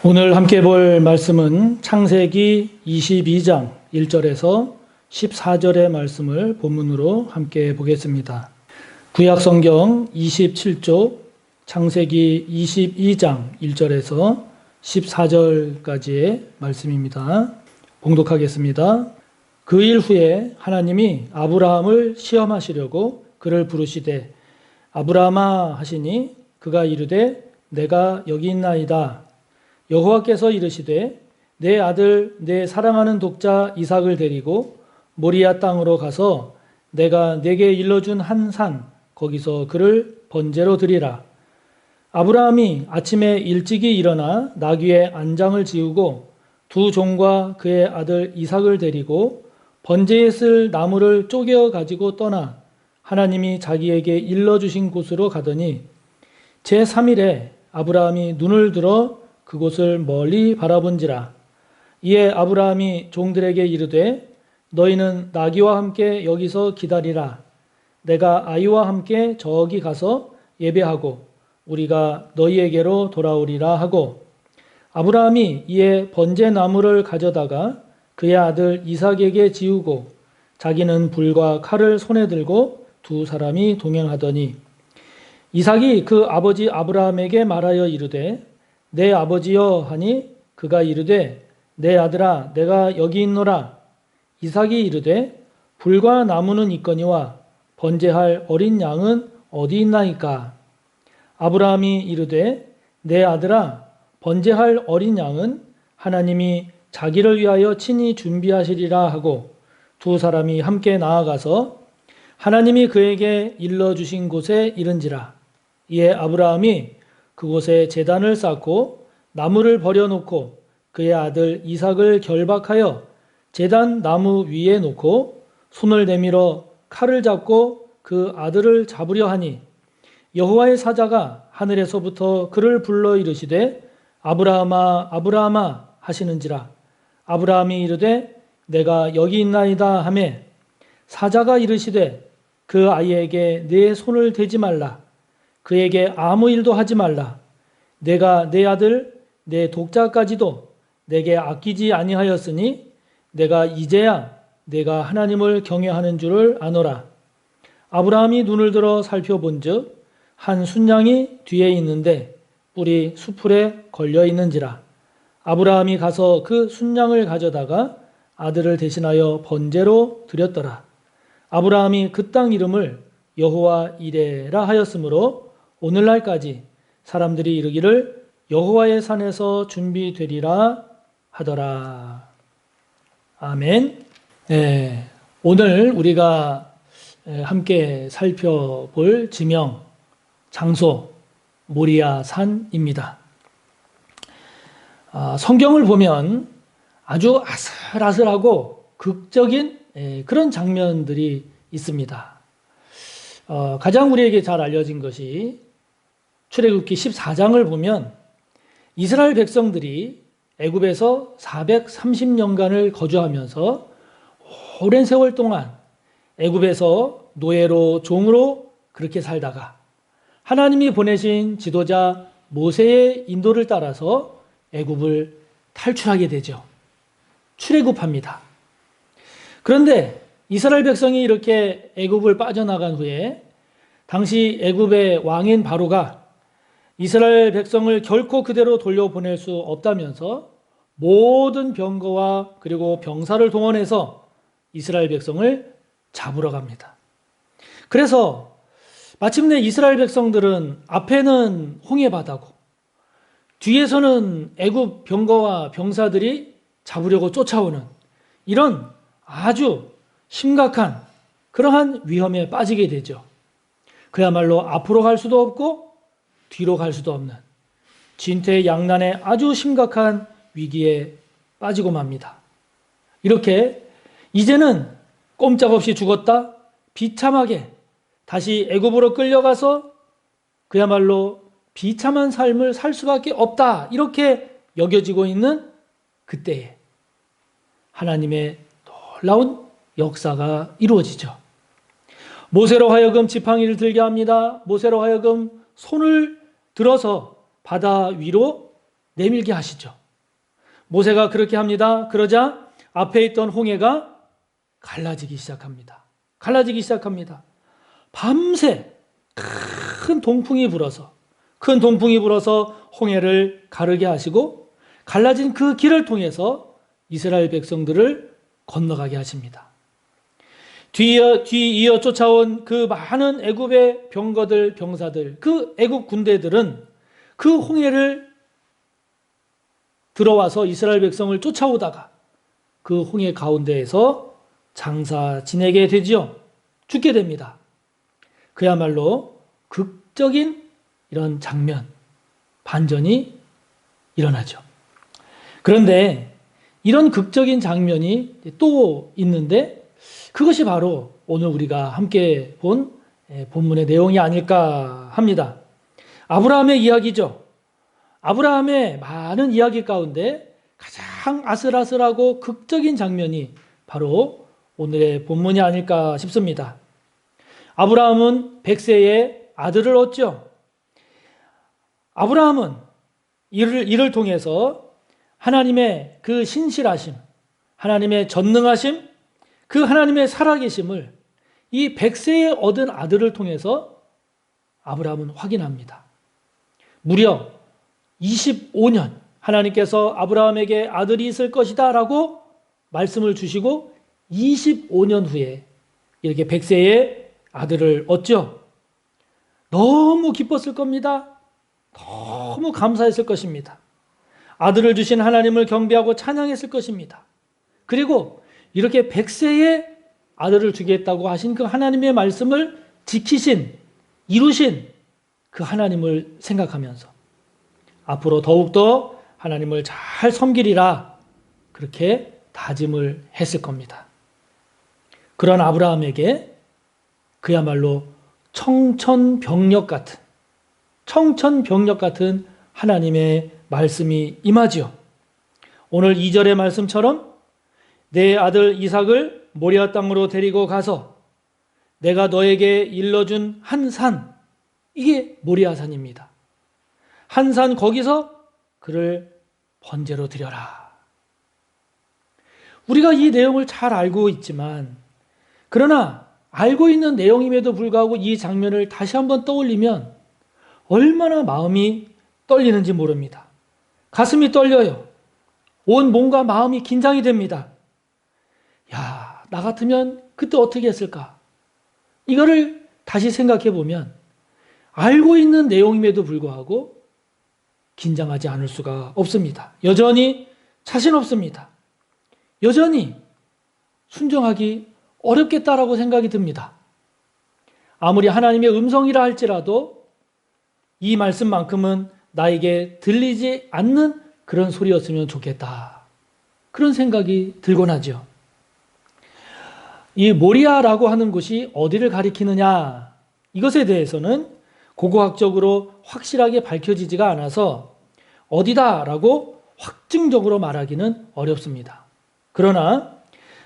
오늘 함께 볼 말씀은 창세기 22장 1절에서 14절의 말씀을 본문으로 함께 보겠습니다. 구약 성경 27쪽 창세기 22장 1절에서 14절까지의 말씀입니다. 봉독하겠습니다. 그 일 후에 하나님이 아브라함을 시험하시려고 그를 부르시되 아브라함아 하시니 그가 이르되 내가 여기 있나이다. 여호와께서 이르시되 내 아들 내 사랑하는 독자 이삭을 데리고 모리아 땅으로 가서 내가 네게 일러준 한 산 거기서 그를 번제로 드리라. 아브라함이 아침에 일찍이 일어나 나귀의 안장을 지우고 두 종과 그의 아들 이삭을 데리고 번제에 쓸 나무를 쪼개어 가지고 떠나 하나님이 자기에게 일러주신 곳으로 가더니 제3일에 아브라함이 눈을 들어 그곳을 멀리 바라본지라. 이에 아브라함이 종들에게 이르되 너희는 나귀와 함께 여기서 기다리라. 내가 아이와 함께 저기 가서 예배하고 우리가 너희에게로 돌아오리라 하고 아브라함이 이에 번제 나무를 가져다가 그의 아들 이삭에게 지우고 자기는 불과 칼을 손에 들고 두 사람이 동행하더니 이삭이 그 아버지 아브라함에게 말하여 이르되 내 아버지여 하니 그가 이르되 내 아들아 내가 여기 있노라. 이삭이 이르되 불과 나무는 있거니와 번제할 어린 양은 어디 있나이까. 아브라함이 이르되 내 아들아 번제할 어린 양은 하나님이 자기를 위하여 친히 준비하시리라 하고 두 사람이 함께 나아가서 하나님이 그에게 일러주신 곳에 이른지라. 이에 아브라함이 그곳에 제단을 쌓고 나무를 버려놓고 그의 아들 이삭을 결박하여 제단 나무 위에 놓고 손을 내밀어 칼을 잡고 그 아들을 잡으려 하니 여호와의 사자가 하늘에서부터 그를 불러 이르시되 아브라함아 아브라함아 하시는지라. 아브라함이 이르되 내가 여기 있나이다 하매 사자가 이르시되 그 아이에게 내 손을 대지 말라. 그에게 아무 일도 하지 말라. 내가 내 아들 내 독자까지도 내게 아끼지 아니하였으니 내가 이제야 내가 하나님을 경외하는 줄을 아노라. 아브라함이 눈을 들어 살펴본즉 한 순양이 뒤에 있는데 뿔이 수풀에 걸려 있는지라. 아브라함이 가서 그 순양을 가져다가 아들을 대신하여 번제로 드렸더라. 아브라함이 그 땅 이름을 여호와 이레라 하였으므로 오늘날까지 사람들이 이르기를 여호와의 산에서 준비되리라 하더라. 아멘. 네, 오늘 우리가 함께 살펴볼 지명, 장소, 모리아 산입니다. 성경을 보면 아주 아슬아슬하고 극적인 그런 장면들이 있습니다. 가장 우리에게 잘 알려진 것이 출애굽기 14장을 보면 이스라엘 백성들이 애굽에서 430년간을 거주하면서 오랜 세월 동안 애굽에서 노예로 종으로 그렇게 살다가 하나님이 보내신 지도자 모세의 인도를 따라서 애굽을 탈출하게 되죠. 출애굽합니다. 그런데 이스라엘 백성이 이렇게 애굽을 빠져나간 후에 당시 애굽의 왕인 바로가 이스라엘 백성을 결코 그대로 돌려보낼 수 없다면서 모든 병거와 그리고 병사를 동원해서 이스라엘 백성을 잡으러 갑니다. 그래서 마침내 이스라엘 백성들은 앞에는 홍해바다고 뒤에서는 애굽 병거와 병사들이 잡으려고 쫓아오는 이런 아주 심각한 그러한 위험에 빠지게 되죠. 그야말로 앞으로 갈 수도 없고 뒤로 갈 수도 없는 진퇴양난의 아주 심각한 위기에 빠지고 맙니다. 이렇게 이제는 꼼짝없이 죽었다 비참하게 다시 애굽으로 끌려가서 그야말로 비참한 삶을 살 수밖에 없다 이렇게 여겨지고 있는 그때에 하나님의 놀라운 역사가 이루어지죠. 모세로 하여금 지팡이를 들게 합니다. 모세로 하여금 손을 들어서 바다 위로 내밀게 하시죠. 모세가 그렇게 합니다. 그러자 앞에 있던 홍해가 갈라지기 시작합니다. 갈라지기 시작합니다. 밤새 큰 동풍이 불어서 홍해를 가르게 하시고 갈라진 그 길을 통해서 이스라엘 백성들을 건너가게 하십니다. 뒤이어 쫓아온 그 많은 애굽의 병거들, 병사들, 그 애굽 군대들은 그 홍해를 들어와서 이스라엘 백성을 쫓아오다가 그 홍해 가운데에서 장사 지내게 되지요. 죽게 됩니다. 그야말로 극적인 이런 장면, 반전이 일어나죠. 그런데 이런 극적인 장면이 또 있는데 그것이 바로 오늘 우리가 함께 본 본문의 내용이 아닐까 합니다. 아브라함의 이야기죠. 아브라함의 많은 이야기 가운데 가장 아슬아슬하고 극적인 장면이 바로 오늘의 본문이 아닐까 싶습니다. 아브라함은 100세에 아들을 얻죠. 아브라함은 이를 통해서 하나님의 그 신실하심, 하나님의 전능하심, 그 하나님의 살아계심을 이 100세에 얻은 아들을 통해서 아브라함은 확인합니다. 무려 25년 하나님께서 아브라함에게 아들이 있을 것이다 라고 말씀을 주시고 25년 후에 이렇게 100세에 아들을 얻죠. 너무 기뻤을 겁니다. 너무 감사했을 것입니다. 아들을 주신 하나님을 경배하고 찬양했을 것입니다. 그리고 이렇게 100세에 아들을 주겠다고 하신 그 하나님의 말씀을 지키신, 이루신 그 하나님을 생각하면서 앞으로 더욱더 하나님을 잘 섬기리라 그렇게 다짐을 했을 겁니다. 그런 아브라함에게 그야말로 청천벽력 같은 하나님의 말씀이 임하지요. 오늘 2절의 말씀처럼 내 아들 이삭을 모리아 땅으로 데리고 가서 내가 너에게 일러준 한 산, 이게 모리아 산입니다. 한 산 거기서 그를 번제로 드려라. 우리가 이 내용을 잘 알고 있지만 그러나 알고 있는 내용임에도 불구하고 이 장면을 다시 한번 떠올리면 얼마나 마음이 떨리는지 모릅니다. 가슴이 떨려요. 온 몸과 마음이 긴장이 됩니다. 야, 나 같으면 그때 어떻게 했을까? 이거를 다시 생각해 보면 알고 있는 내용임에도 불구하고 긴장하지 않을 수가 없습니다. 여전히 자신 없습니다. 여전히 순종하기 어렵겠다라고 생각이 듭니다. 아무리 하나님의 음성이라 할지라도 이 말씀만큼은 나에게 들리지 않는 그런 소리였으면 좋겠다. 그런 생각이 들곤 하죠. 이 모리아라고 하는 곳이 어디를 가리키느냐, 이것에 대해서는 고고학적으로 확실하게 밝혀지지가 않아서 어디다라고 확증적으로 말하기는 어렵습니다. 그러나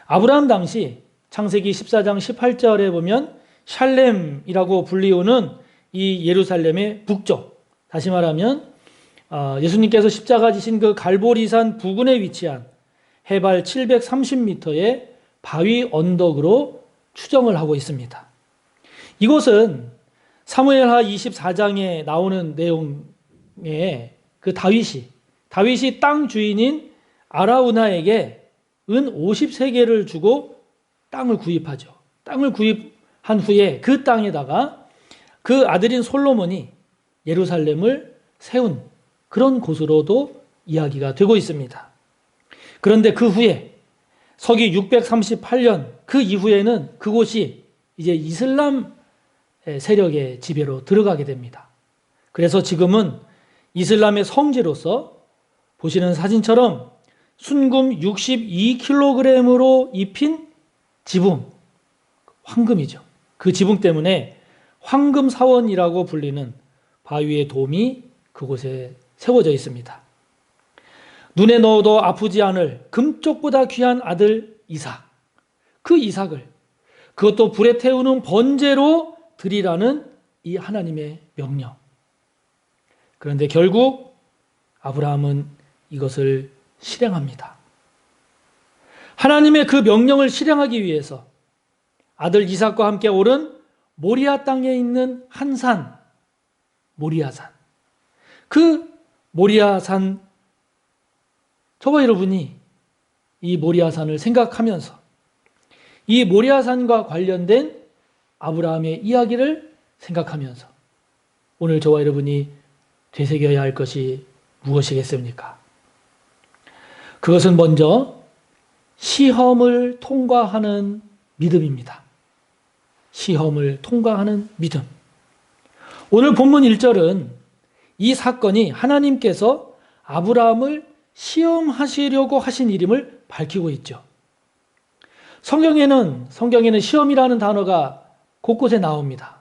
아브라함 당시 창세기 14장 18절에 보면 샬렘이라고 불리우는 이 예루살렘의 북쪽, 다시 말하면 예수님께서 십자가 지신 그 갈보리산 부근에 위치한 해발 730m의 바위 언덕으로 추정을 하고 있습니다. 이곳은 사무엘하 24장에 나오는 내용에 그 다윗이 땅 주인인 아라우나에게 은 50세겔을 주고 땅을 구입하죠. 땅을 구입한 후에 그 땅에다가 그 아들인 솔로몬이 예루살렘을 세운 그런 곳으로도 이야기가 되고 있습니다. 그런데 그 후에 서기 638년 그 이후에는 그곳이 이제 이슬람 세력의 지배로 들어가게 됩니다. 그래서 지금은 이슬람의 성지로서 보시는 사진처럼 순금 62kg으로 입힌 지붕, 황금이죠. 그 지붕 때문에 황금사원이라고 불리는 바위의 돔이 그곳에 세워져 있습니다. 눈에 넣어도 아프지 않을 금쪽보다 귀한 아들 이삭, 그 이삭을 그것도 불에 태우는 번제로 드리라는 이 하나님의 명령. 그런데 결국 아브라함은 이것을 실행합니다. 하나님의 그 명령을 실행하기 위해서 아들 이삭과 함께 오른 모리아 땅에 있는 한 산, 모리아산. 그 모리아산, 저와 여러분이 이 모리아산을 생각하면서 이 모리아산과 관련된 아브라함의 이야기를 생각하면서 오늘 저와 여러분이 되새겨야 할 것이 무엇이겠습니까? 그것은 먼저 시험을 통과하는 믿음입니다. 시험을 통과하는 믿음. 오늘 본문 1절은 이 사건이 하나님께서 아브라함을 시험하시려고 하신 일임을 밝히고 있죠. 성경에는 시험이라는 단어가 곳곳에 나옵니다.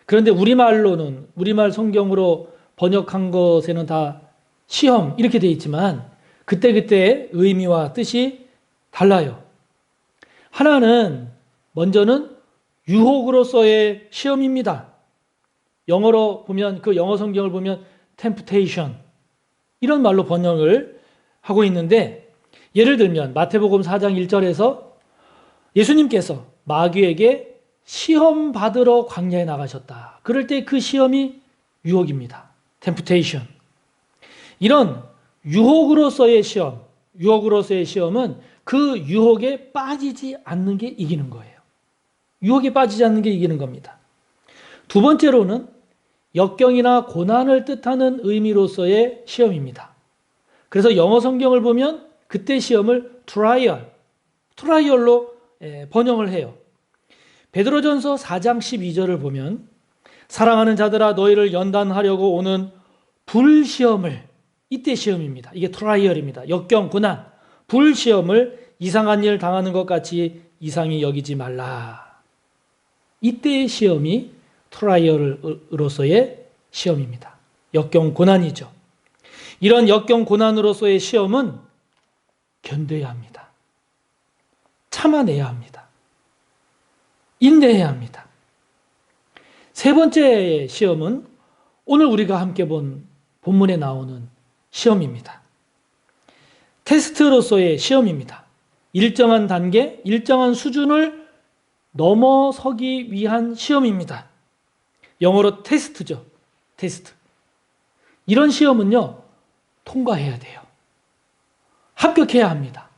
그런데 우리말 성경으로 번역한 것에는 다 시험 이렇게 되어 있지만 그때그때 의미와 뜻이 달라요. 하나는 먼저는 유혹으로서의 시험입니다. 영어로 보면 그 영어 성경을 보면 temptation 이런 말로 번역을 하고 있는데 예를 들면 마태복음 4장 1절에서 예수님께서 마귀에게 시험 받으러 광야에 나가셨다. 그럴 때 그 시험이 유혹입니다. temptation. 이런 유혹으로서의 시험은 그 유혹에 빠지지 않는 게 이기는 거예요. 유혹에 빠지지 않는 게 이기는 겁니다. 두 번째로는 역경이나 고난을 뜻하는 의미로서의 시험입니다. 그래서 영어 성경을 보면 그때 시험을 트라이얼로 번역을 해요. 베드로전서 4장 12절을 보면 사랑하는 자들아 너희를 연단하려고 오는 불시험을, 이때 시험입니다. 이게 트라이얼입니다. 역경, 고난, 불시험을 이상한 일 당하는 것 같이 이상히 여기지 말라. 이때의 시험이 트라이얼로서의 시험입니다. 역경, 고난이죠. 이런 역경, 고난으로서의 시험은 견뎌야 합니다. 참아내야 합니다. 인내해야 합니다. 세 번째 시험은 오늘 우리가 함께 본 본문에 나오는 시험입니다. 테스트로서의 시험입니다. 일정한 단계, 일정한 수준을 넘어서기 위한 시험입니다. 영어로 테스트죠. 테스트. 이런 시험은요, 통과해야 돼요. 합격해야 합니다.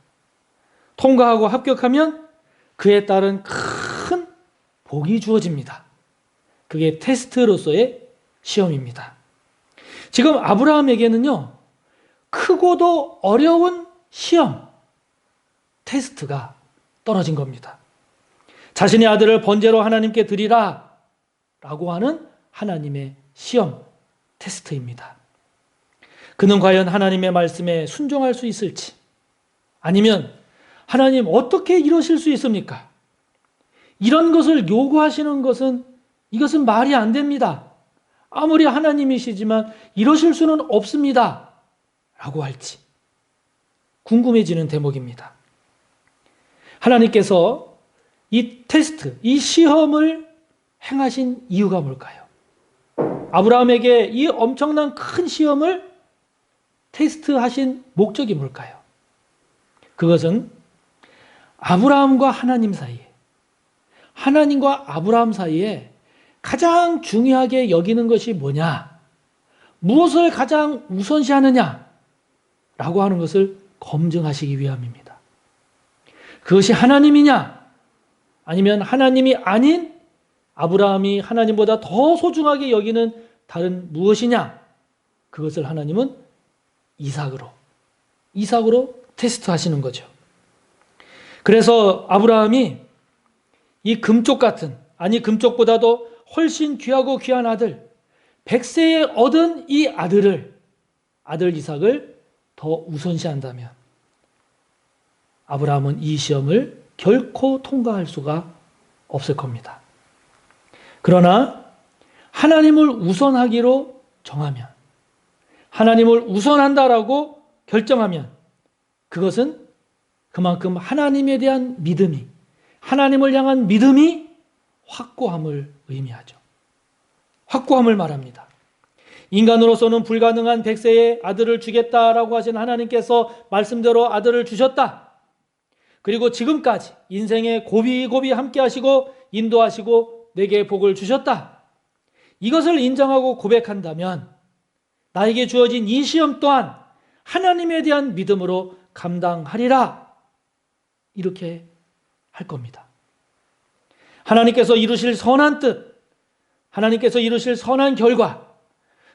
통과하고 합격하면 그에 따른 큰 복이 주어집니다. 그게 테스트로서의 시험입니다. 지금 아브라함에게는요, 크고도 어려운 시험, 테스트가 떨어진 겁니다. 자신의 아들을 번제로 하나님께 드리라 라고 하는 하나님의 시험, 테스트입니다. 그는 과연 하나님의 말씀에 순종할 수 있을지, 아니면 하나님 어떻게 이러실 수 있습니까? 이런 것을 요구하시는 이것은 말이 안 됩니다. 아무리 하나님이시지만 이러실 수는 없습니다. 라고 할지 궁금해지는 대목입니다. 하나님께서 이 테스트, 이 시험을 행하신 이유가 뭘까요? 아브라함에게 이 엄청난 큰 시험을 테스트하신 목적이 뭘까요? 그것은 아브라함과 하나님 사이에, 하나님과 아브라함 사이에 가장 중요하게 여기는 것이 뭐냐? 무엇을 가장 우선시하느냐? 라고 하는 것을 검증하시기 위함입니다. 그것이 하나님이냐? 아니면 하나님이 아닌 아브라함이 하나님보다 더 소중하게 여기는 다른 무엇이냐? 그것을 하나님은 이삭으로 테스트하시는 거죠. 그래서 아브라함이 이 금쪽 같은, 아니 금쪽보다도 훨씬 귀하고 귀한 아들, 100세에 얻은 이 아들 이삭을 더 우선시한다면 아브라함은 이 시험을 결코 통과할 수가 없을 겁니다. 그러나 하나님을 우선하기로 정하면, 하나님을 우선한다라고 결정하면 그것은 그만큼 하나님에 대한 믿음이, 하나님을 향한 믿음이 확고함을 의미하죠. 확고함을 말합니다. 인간으로서는 불가능한 100세의 아들을 주겠다라고 하신 하나님께서 말씀대로 아들을 주셨다. 그리고 지금까지 인생에 고비고비 함께 하시고 인도하시고 내게 복을 주셨다. 이것을 인정하고 고백한다면 나에게 주어진 이 시험 또한 하나님에 대한 믿음으로 감당하리라. 이렇게 할 겁니다. 하나님께서 이루실 선한 뜻, 하나님께서 이루실 선한 결과,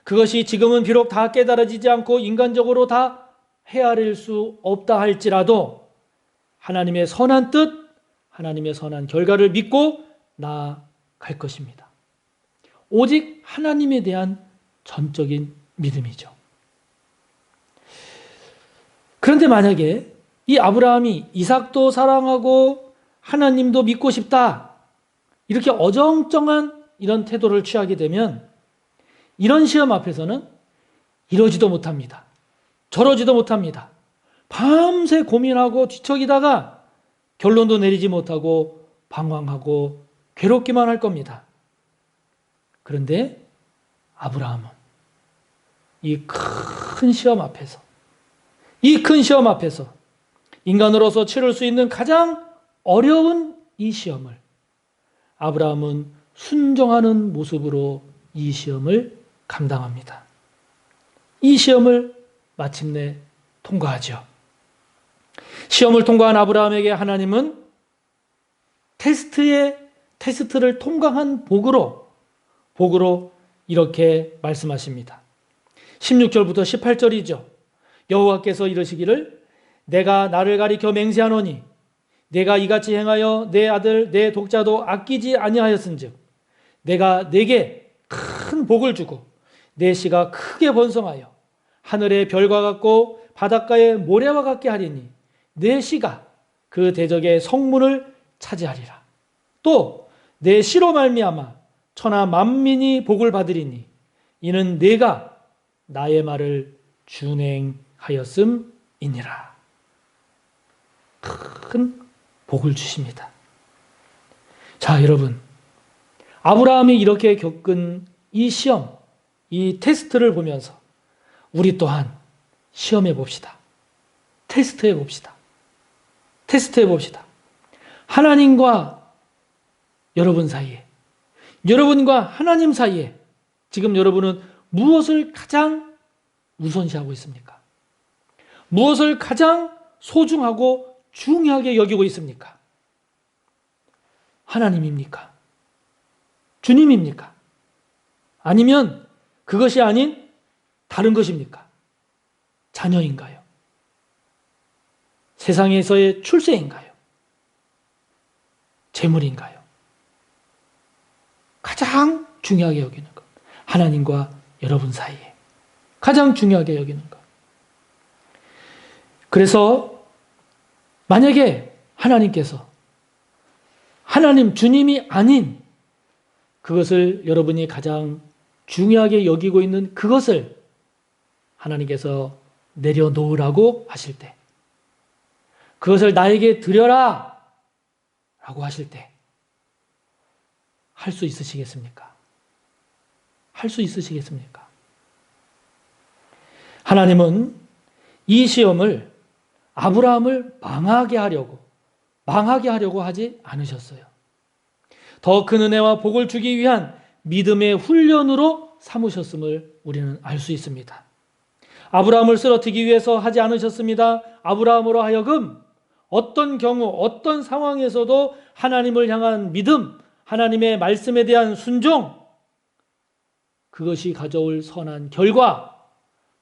그것이 지금은 비록 다 깨달아지지 않고 인간적으로 다 헤아릴 수 없다 할지라도 하나님의 선한 뜻, 하나님의 선한 결과를 믿고 나아갈 것입니다. 오직 하나님에 대한 전적인 믿음이죠. 그런데 만약에 이 아브라함이 이삭도 사랑하고 하나님도 믿고 싶다, 이렇게 어정쩡한 이런 태도를 취하게 되면 이런 시험 앞에서는 이러지도 못합니다. 저러지도 못합니다. 밤새 고민하고 뒤척이다가 결론도 내리지 못하고 방황하고 괴롭기만 할 겁니다. 그런데 아브라함은 이 큰 시험 앞에서, 이 큰 시험 앞에서 인간으로서 치를 수 있는 가장 어려운 이 시험을 아브라함은 순종하는 모습으로 이 시험을 감당합니다. 이 시험을 마침내 통과하죠. 시험을 통과한 아브라함에게 하나님은 테스트를 통과한 복으로 이렇게 말씀하십니다. 16절부터 18절이죠. 여호와께서 이르시기를 내가 나를 가리켜 맹세하노니 내가 이같이 행하여 내 아들 내 독자도 아끼지 아니하였은즉 내가 내게 큰 복을 주고 내 씨가 크게 번성하여 하늘의 별과 같고 바닷가의 모래와 같게 하리니 내 씨가 그 대적의 성문을 차지하리라. 또 내 씨로 말미암아 천하 만민이 복을 받으리니 이는 내가 나의 말을 준행하였음이니라. 큰 복을 주십니다. 자, 여러분, 아브라함이 이렇게 겪은 이 시험, 이 테스트를 보면서 우리 또한 시험해 봅시다. 테스트해 봅시다. 하나님과 여러분 사이에, 여러분과 하나님 사이에 지금 여러분은 무엇을 가장 우선시하고 있습니까? 무엇을 가장 소중하고 중요하게 여기고 있습니까? 하나님입니까? 주님입니까? 아니면 그것이 아닌 다른 것입니까? 자녀인가요? 세상에서의 출세인가요? 재물인가요? 가장 중요하게 여기는 것. 하나님과 여러분 사이에 가장 중요하게 여기는 것. 그래서 만약에 하나님께서 하나님 주님이 아닌 그것을 여러분이 가장 중요하게 여기고 있는 그것을 하나님께서 내려놓으라고 하실 때, 그것을 나에게 드려라 라고 하실 때 할 수 있으시겠습니까? 할 수 있으시겠습니까? 하나님은 이 시험을 아브라함을 망하게 하려고 하지 않으셨어요. 더 큰 은혜와 복을 주기 위한 믿음의 훈련으로 삼으셨음을 우리는 알 수 있습니다. 아브라함을 쓰러뜨리기 위해서 하지 않으셨습니다. 아브라함으로 하여금 어떤 경우, 어떤 상황에서도 하나님을 향한 믿음, 하나님의 말씀에 대한 순종, 그것이 가져올 선한 결과,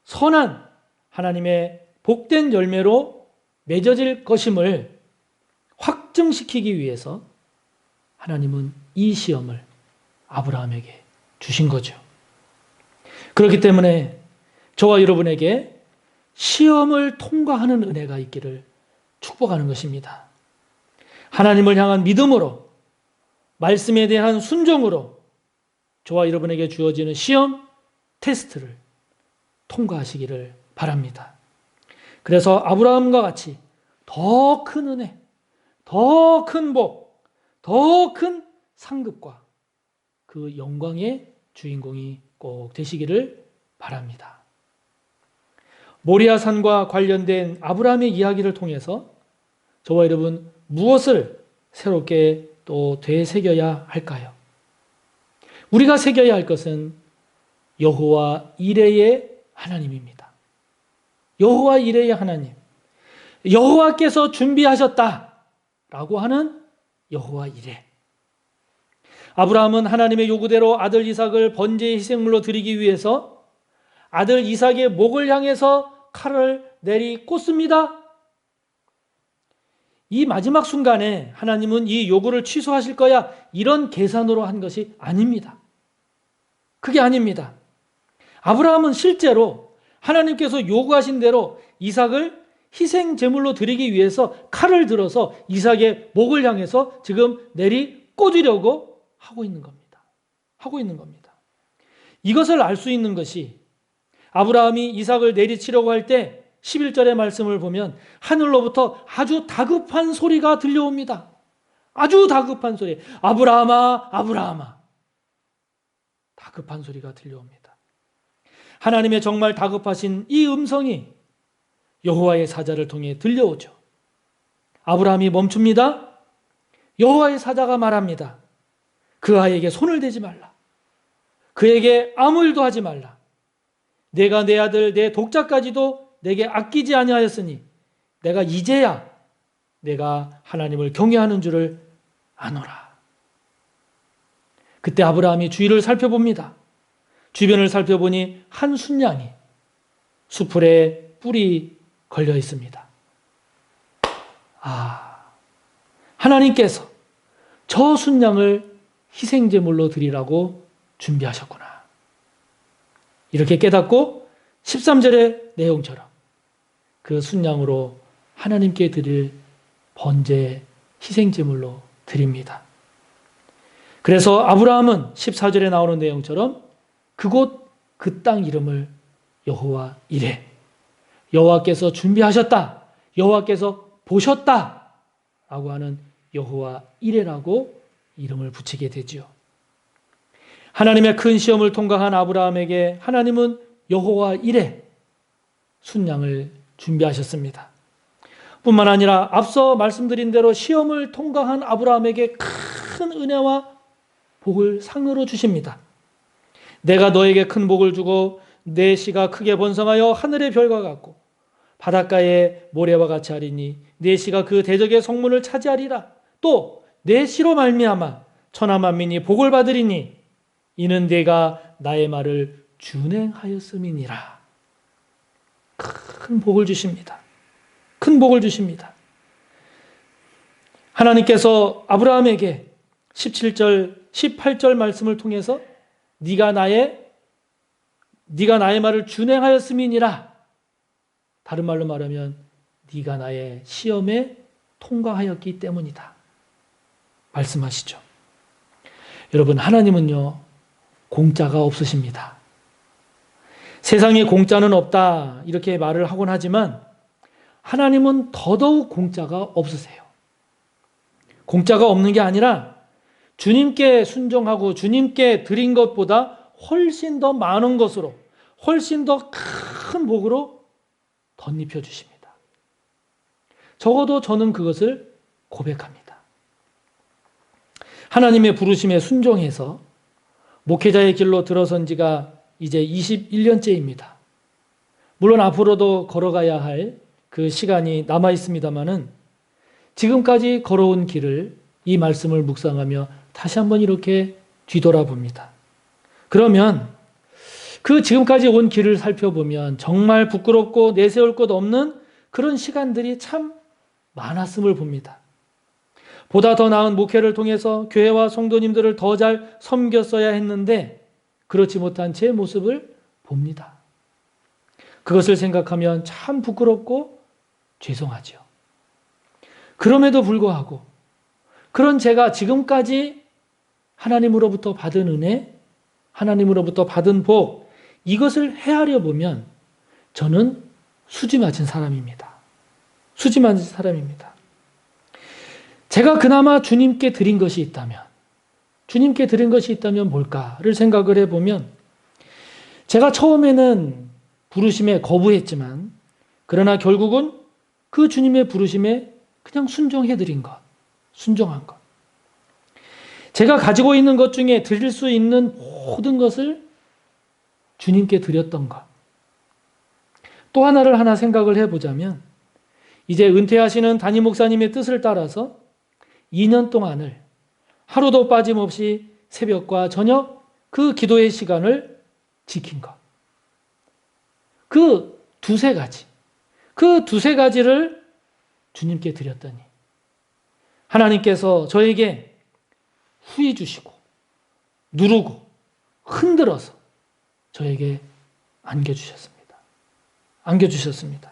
선한 하나님의 복된 열매로 맺어질 것임을 확증시키기 위해서 하나님은 이 시험을 아브라함에게 주신 거죠. 그렇기 때문에 저와 여러분에게 시험을 통과하는 은혜가 있기를 축복하는 것입니다. 하나님을 향한 믿음으로, 말씀에 대한 순종으로 저와 여러분에게 주어지는 시험, 테스트를 통과하시기를 바랍니다. 그래서 아브라함과 같이 더 큰 은혜, 더 큰 복, 더 큰 상급과 그 영광의 주인공이 꼭 되시기를 바랍니다. 모리아산과 관련된 아브라함의 이야기를 통해서 저와 여러분 무엇을 새롭게 또 되새겨야 할까요? 우리가 새겨야 할 것은 여호와 이레의 하나님입니다. 여호와 이레의 하나님. 여호와께서 준비하셨다라고 하는 여호와 이레. 아브라함은 하나님의 요구대로 아들 이삭을 번제의 희생물로 드리기 위해서 아들 이삭의 목을 향해서 칼을 내리 꽂습니다. 이 마지막 순간에 하나님은 이 요구를 취소하실 거야 이런 계산으로 한 것이 아닙니다. 그게 아닙니다. 아브라함은 실제로 하나님께서 요구하신 대로 이삭을 희생 제물로 드리기 위해서 칼을 들어서 이삭의 목을 향해서 지금 내리 꽂으려고 하고 있는 겁니다. 이것을 알 수 있는 것이 아브라함이 이삭을 내리치려고 할 때 11절의 말씀을 보면 하늘로부터 아주 다급한 소리가 들려옵니다. 아주 다급한 소리. 아브라함아, 아브라함아. 다급한 소리가 들려옵니다. 하나님의 정말 다급하신 이 음성이 여호와의 사자를 통해 들려오죠. 아브라함이 멈춥니다. 여호와의 사자가 말합니다. 그 아이에게 손을 대지 말라. 그에게 아무 일도 하지 말라. 내가 내 아들 내 독자까지도 내게 아끼지 아니하였으니 내가 이제야 내가 하나님을 경외하는 줄을 아노라. 그때 아브라함이 주위를 살펴봅니다. 주변을 살펴보니 한 순양이 수풀에 뿔이 걸려 있습니다. 하나님께서 저 순양을 희생제물로 드리라고 준비하셨구나. 이렇게 깨닫고 13절의 내용처럼 그 순양으로 하나님께 드릴 번제 희생제물로 드립니다. 그래서 아브라함은 14절에 나오는 내용처럼 그곳 그 땅 이름을 여호와 이레, 여호와께서 준비하셨다, 여호와께서 보셨다 라고 하는 여호와 이레라고 이름을 붙이게 되죠. 하나님의 큰 시험을 통과한 아브라함에게 하나님은 여호와 이레, 순양을 준비하셨습니다. 뿐만 아니라 앞서 말씀드린 대로 시험을 통과한 아브라함에게 큰 은혜와 복을 상으로 주십니다. 내가 너에게 큰 복을 주고 내 씨가 크게 번성하여 하늘의 별과 같고 바닷가의 모래와 같이 하리니 내 씨가 그 대적의 성문을 차지하리라. 또 내 씨로 말미암아 천하 만민이 복을 받으리니 이는 내가 나의 말을 준행하였음이니라. 큰 복을 주십니다. 큰 복을 주십니다. 하나님께서 아브라함에게 17절, 18절 말씀을 통해서 네가 나의 말을 준행하였음이니라. 다른 말로 말하면 네가 나의 시험에 통과하였기 때문이다. 말씀하시죠. 여러분, 하나님은요, 공짜가 없으십니다. 세상에 공짜는 없다 이렇게 말을 하곤 하지만 하나님은 더더욱 공짜가 없으세요. 공짜가 없는 게 아니라 주님께 순종하고 주님께 드린 것보다 훨씬 더 많은 것으로, 훨씬 더 큰 복으로 덧입혀 주십니다. 적어도 저는 그것을 고백합니다. 하나님의 부르심에 순종해서 목회자의 길로 들어선 지가 이제 21년째입니다. 물론 앞으로도 걸어가야 할 그 시간이 남아 있습니다만은 지금까지 걸어온 길을 이 말씀을 묵상하며 다시 한번 이렇게 뒤돌아봅니다. 그러면 그 지금까지 온 길을 살펴보면 정말 부끄럽고 내세울 것 없는 그런 시간들이 참 많았음을 봅니다. 보다 더 나은 목회를 통해서 교회와 성도님들을 더 잘 섬겼어야 했는데 그렇지 못한 제 모습을 봅니다. 그것을 생각하면 참 부끄럽고 죄송하죠. 그럼에도 불구하고 그런 제가 지금까지 하나님으로부터 받은 은혜, 하나님으로부터 받은 복, 이것을 헤아려 보면 저는 수지 맞은 사람입니다. 수지 맞은 사람입니다. 제가 그나마 주님께 드린 것이 있다면 뭘까를 생각을 해보면 제가 처음에는 부르심에 거부했지만 그러나 결국은 그 주님의 부르심에 그냥 순종해드린 것, 순종한 것. 제가 가지고 있는 것 중에 드릴 수 있는 모든 것을 주님께 드렸던 것. 또 하나를 하나 생각을 해보자면 이제 은퇴하시는 담임 목사님의 뜻을 따라서 2년 동안을 하루도 빠짐없이 새벽과 저녁 그 기도의 시간을 지킨 것. 그 두세 가지. 그 두세 가지를 주님께 드렸더니 하나님께서 저에게 후히 주시고 누르고 흔들어서 저에게 안겨주셨습니다. 안겨주셨습니다.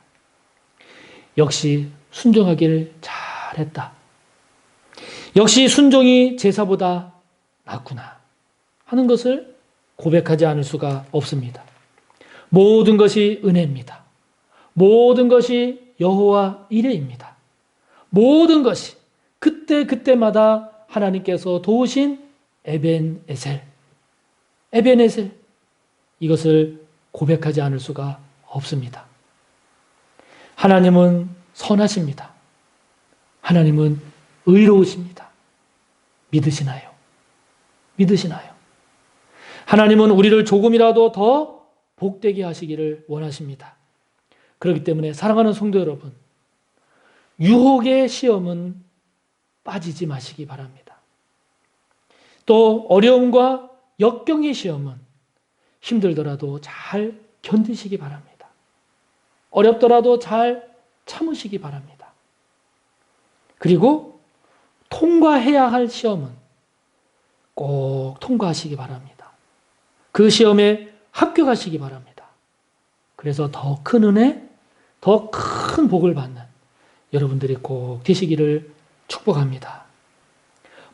역시 순종하기를 잘했다. 역시 순종이 제사보다 낫구나 하는 것을 고백하지 않을 수가 없습니다. 모든 것이 은혜입니다. 모든 것이 여호와 이레입니다. 모든 것이 그때마다 하나님께서 도우신 에벤에셀, 이것을 고백하지 않을 수가 없습니다. 하나님은 선하십니다. 하나님은 의로우십니다. 믿으시나요? 믿으시나요? 하나님은 우리를 조금이라도 더 복되게 하시기를 원하십니다. 그렇기 때문에 사랑하는 성도 여러분, 유혹의 시험은 빠지지 마시기 바랍니다. 또 어려움과 역경의 시험은 힘들더라도 잘 견디시기 바랍니다. 어렵더라도 잘 참으시기 바랍니다. 그리고 통과해야 할 시험은 꼭 통과하시기 바랍니다. 그 시험에 합격하시기 바랍니다. 그래서 더 큰 은혜, 더 큰 복을 받는 여러분들이 꼭 되시기를 축복합니다.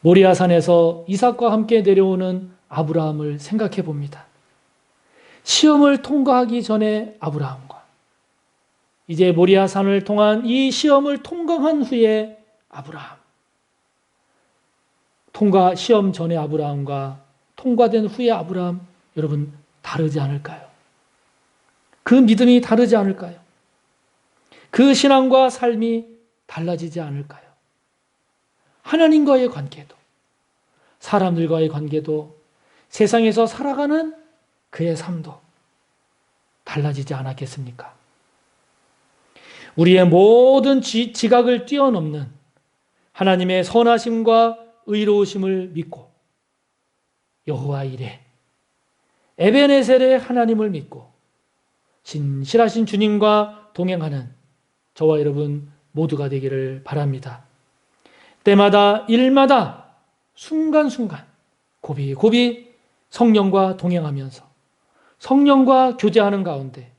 모리아산에서 이삭과 함께 내려오는 아브라함을 생각해 봅니다. 시험을 통과하기 전에 아브라함과 이제 모리아산을 통한 이 시험을 통과한 후에 아브라함. 시험 전에 아브라함과 통과된 후에 아브라함, 여러분 다르지 않을까요? 그 믿음이 다르지 않을까요? 그 신앙과 삶이 달라지지 않을까요? 하나님과의 관계도, 사람들과의 관계도, 세상에서 살아가는 그의 삶도 달라지지 않았겠습니까? 우리의 모든 지각을 뛰어넘는 하나님의 선하심과 의로우심을 믿고 여호와 이레, 에벤에셀의 하나님을 믿고 신실하신 주님과 동행하는 저와 여러분 모두가 되기를 바랍니다. 때마다 일마다 순간순간 고비고비 성령과 동행하면서 성령과 교제하는 가운데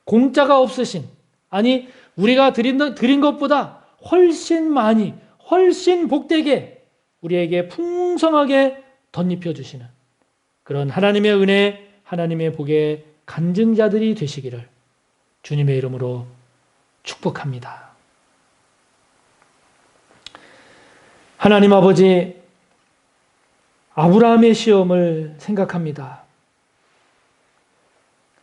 공짜가 없으신, 아니 우리가 드린 것보다 훨씬 많이 훨씬 복되게 우리에게 풍성하게 덧입혀 주시는 그런 하나님의 은혜, 하나님의 복의 간증자들이 되시기를 주님의 이름으로 축복합니다. 하나님 아버지, 아브라함의 시험을 생각합니다.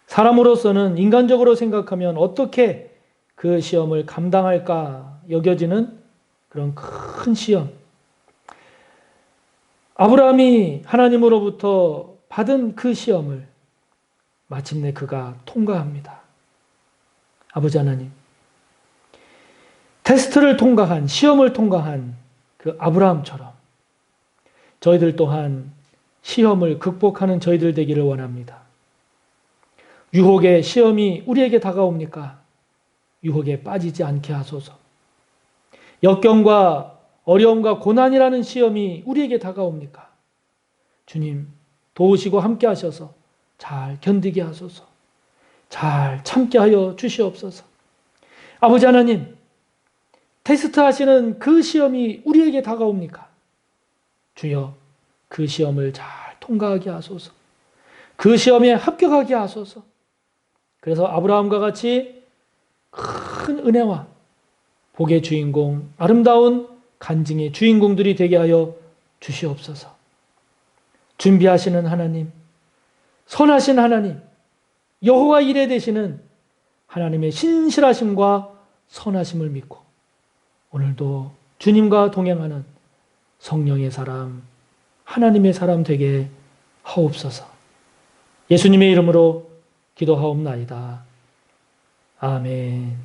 사람으로서는, 인간적으로 생각하면 어떻게 그 시험을 감당할까 여겨지는 그런 큰 시험. 아브라함이 하나님으로부터 받은 그 시험을 마침내 그가 통과합니다. 아버지 하나님, 테스트를 통과한, 시험을 통과한 그 아브라함처럼 저희들 또한 시험을 극복하는 저희들 되기를 원합니다. 유혹의 시험이 우리에게 다가옵니까? 유혹에 빠지지 않게 하소서. 역경과 어려움과 고난이라는 시험이 우리에게 다가옵니까? 주님, 도우시고 함께 하셔서 잘 견디게 하소서. 잘 참게 하여 주시옵소서. 아버지 하나님, 테스트 하시는 그 시험이 우리에게 다가옵니까? 주여, 그 시험을 잘 통과하게 하소서. 그 시험에 합격하게 하소서. 그래서 아브라함과 같이 큰 은혜와 복의 주인공, 아름다운 간증의 주인공들이 되게 하여 주시옵소서. 준비하시는 하나님, 선하신 하나님, 여호와 이레 되시는 하나님의 신실하심과 선하심을 믿고 오늘도 주님과 동행하는 성령의 사람, 하나님의 사람 되게 하옵소서. 예수님의 이름으로 기도하옵나이다. 아멘.